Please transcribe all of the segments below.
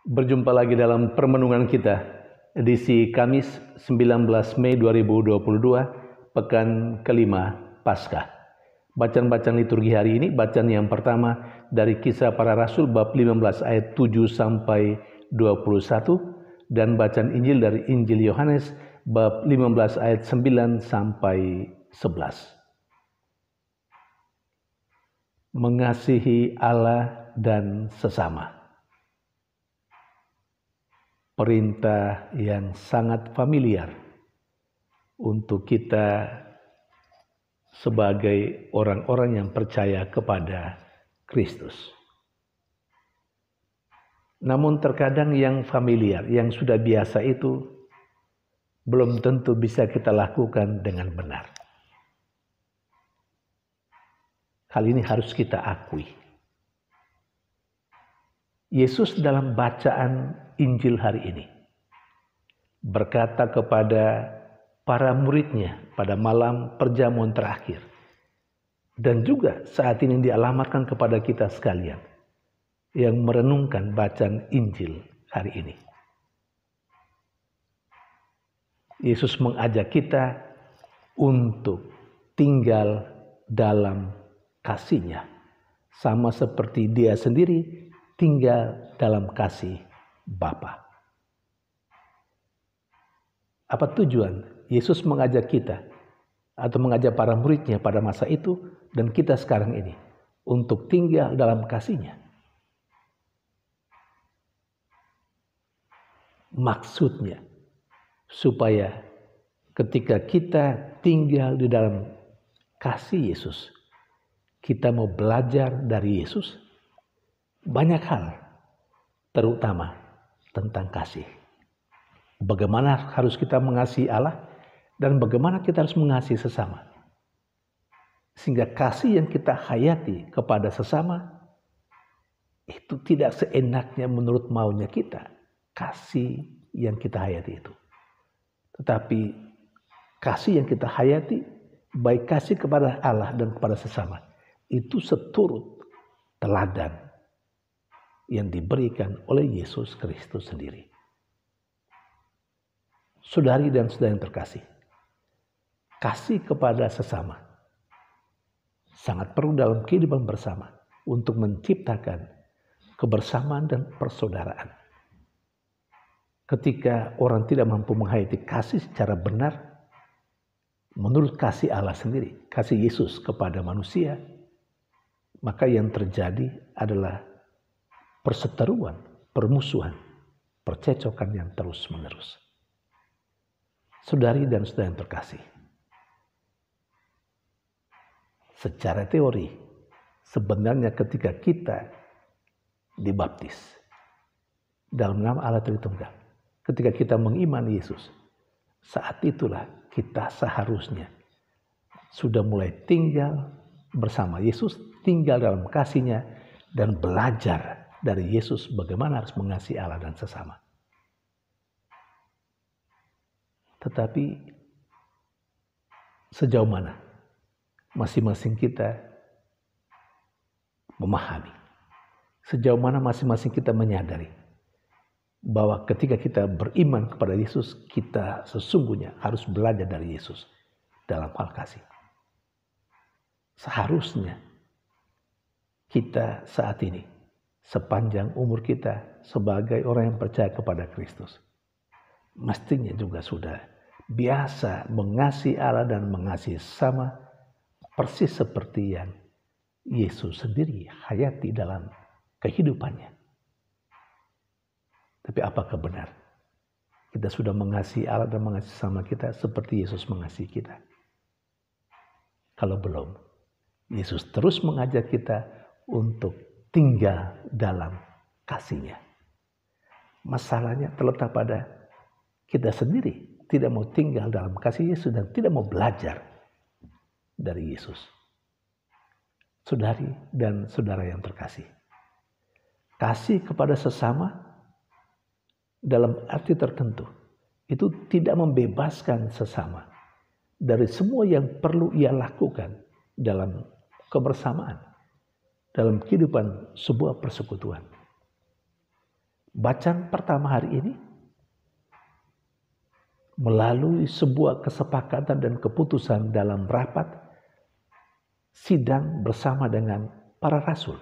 Berjumpa lagi dalam permenungan kita, edisi Kamis 19 Mei 2022, pekan kelima Paskah. Bacaan-bacaan liturgi hari ini, bacaan yang pertama dari Kisah Para Rasul bab 15 ayat 7 sampai 21 dan bacaan Injil dari Injil Yohanes bab 15 ayat 9 sampai 11. Mengasihi Allah dan sesama. Perintah yang sangat familiar untuk kita sebagai orang-orang yang percaya kepada Kristus. Namun terkadang yang familiar, yang sudah biasa itu belum tentu bisa kita lakukan dengan benar. Hal ini harus kita akui. Yesus dalam bacaan Injil hari ini berkata kepada para muridnya pada malam perjamuan terakhir, dan juga saat ini dialamatkan kepada kita sekalian yang merenungkan bacaan Injil hari ini. Yesus mengajak kita untuk tinggal dalam kasih-Nya, sama seperti Dia sendiri tinggal dalam kasih Bapa. Apa tujuan Yesus mengajak kita atau mengajak para muridnya pada masa itu dan kita sekarang ini untuk tinggal dalam kasih-Nya? Maksudnya supaya ketika kita tinggal di dalam kasih Yesus, kita mau belajar dari Yesus banyak hal, terutama tentang kasih. Bagaimana harus kita mengasihi Allah dan bagaimana kita harus mengasihi sesama. Sehingga kasih yang kita hayati kepada sesama itu tidak seenaknya menurut maunya kita. Kasih yang kita hayati itu. Tetapi kasih yang kita hayati, baik kasih kepada Allah dan kepada sesama, itu seturut teladan yang diberikan oleh Yesus Kristus sendiri. Saudari dan saudara yang terkasih, kasih kepada sesama sangat perlu dalam kehidupan bersama untuk menciptakan kebersamaan dan persaudaraan. Ketika orang tidak mampu menghayati kasih secara benar menurut kasih Allah sendiri, kasih Yesus kepada manusia, maka yang terjadi adalah perseteruan, permusuhan, percecokan yang terus-menerus. Saudari dan saudara yang terkasih, secara teori, sebenarnya ketika kita dibaptis dalam nama Allah Tritunggal, ketika kita mengimani Yesus, saat itulah kita seharusnya sudah mulai tinggal bersama Yesus, tinggal dalam kasih-Nya, dan belajar dari Yesus bagaimana harus mengasihi Allah dan sesama. Tetapi sejauh mana masing-masing kita memahami, sejauh mana masing-masing kita menyadari bahwa ketika kita beriman kepada Yesus, kita sesungguhnya harus belajar dari Yesus dalam hal kasih. Seharusnya kita saat ini, sepanjang umur kita sebagai orang yang percaya kepada Kristus, mestinya juga sudah biasa mengasihi Allah dan mengasihi sesama persis seperti yang Yesus sendiri hayati dalam kehidupannya. Tapi apakah benar kita sudah mengasihi Allah dan mengasihi sesama kita seperti Yesus mengasihi kita? Kalau belum, Yesus terus mengajak kita untuk tinggal dalam kasih-Nya. Masalahnya terletak pada kita sendiri tidak mau tinggal dalam kasih Yesus dan tidak mau belajar dari Yesus. Saudari dan saudara yang terkasih, kasih kepada sesama dalam arti tertentu itu tidak membebaskan sesama dari semua yang perlu ia lakukan dalam kebersamaan, dalam kehidupan sebuah persekutuan. bacaan pertama hari ini melalui sebuah kesepakatan dan keputusan dalam rapat sidang bersama dengan para rasul.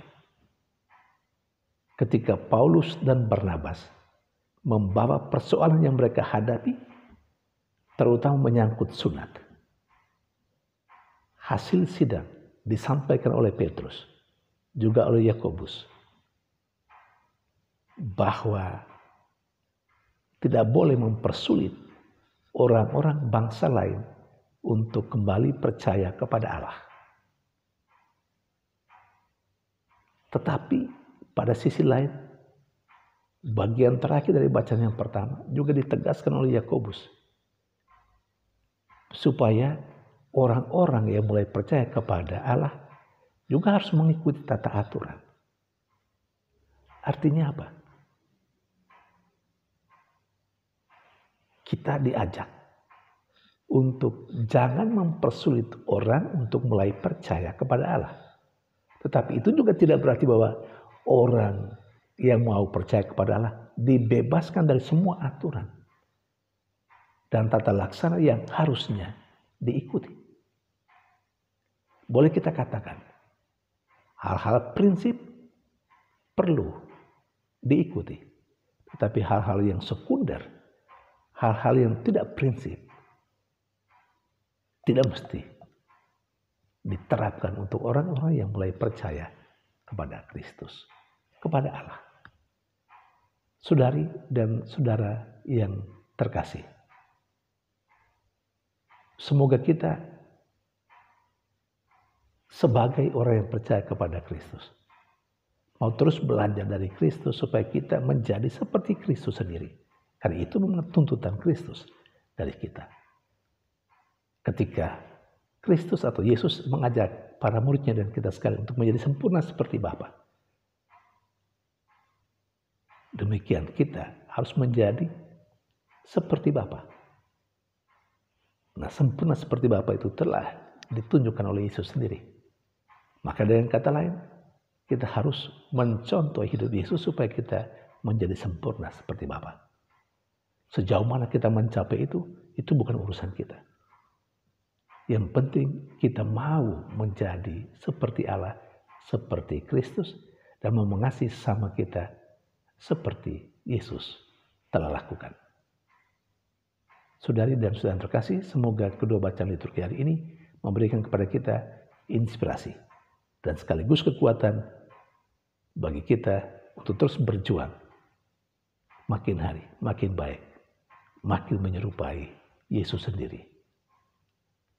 Ketika Paulus dan Barnabas membawa persoalan yang mereka hadapi, terutama menyangkut sunat. Hasil sidang disampaikan oleh Petrus, juga oleh Yakobus, bahwa tidak boleh mempersulit orang-orang bangsa lain untuk kembali percaya kepada Allah. Tetapi pada sisi lain, bagian terakhir dari bacaan yang pertama juga ditegaskan oleh Yakobus, supaya orang-orang yang mulai percaya kepada Allah juga harus mengikuti tata aturan. Artinya apa? Kita diajak untuk jangan mempersulit orang untuk mulai percaya kepada Allah. Tetapi itu juga tidak berarti bahwa orang yang mau percaya kepada Allah dibebaskan dari semua aturan dan tata laksana yang harusnya diikuti. Boleh kita katakan, hal-hal prinsip perlu diikuti. Tetapi hal-hal yang sekunder, hal-hal yang tidak prinsip, tidak mesti diterapkan untuk orang-orang yang mulai percaya kepada Kristus, kepada Allah. Saudari dan saudara yang terkasih, semoga kita sebagai orang yang percaya kepada Kristus mau terus belajar dari Kristus supaya kita menjadi seperti Kristus sendiri. Karena itu memang tuntutan Kristus dari kita. Ketika Kristus atau Yesus mengajak para muridnya dan kita sekalian untuk menjadi sempurna seperti Bapa, demikian kita harus menjadi seperti Bapa. Nah, sempurna seperti Bapa itu telah ditunjukkan oleh Yesus sendiri. Maka dengan kata lain, kita harus mencontoh hidup Yesus supaya kita menjadi sempurna seperti Bapa. Sejauh mana kita mencapai itu bukan urusan kita. Yang penting kita mau menjadi seperti Allah, seperti Kristus, dan mau mengasihi sesama kita seperti Yesus telah lakukan. Saudari dan saudara terkasih, semoga kedua bacaan liturgi hari ini memberikan kepada kita inspirasi dan sekaligus kekuatan bagi kita untuk terus berjuang makin hari makin baik, makin menyerupai Yesus sendiri.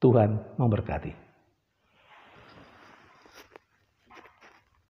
Tuhan memberkati.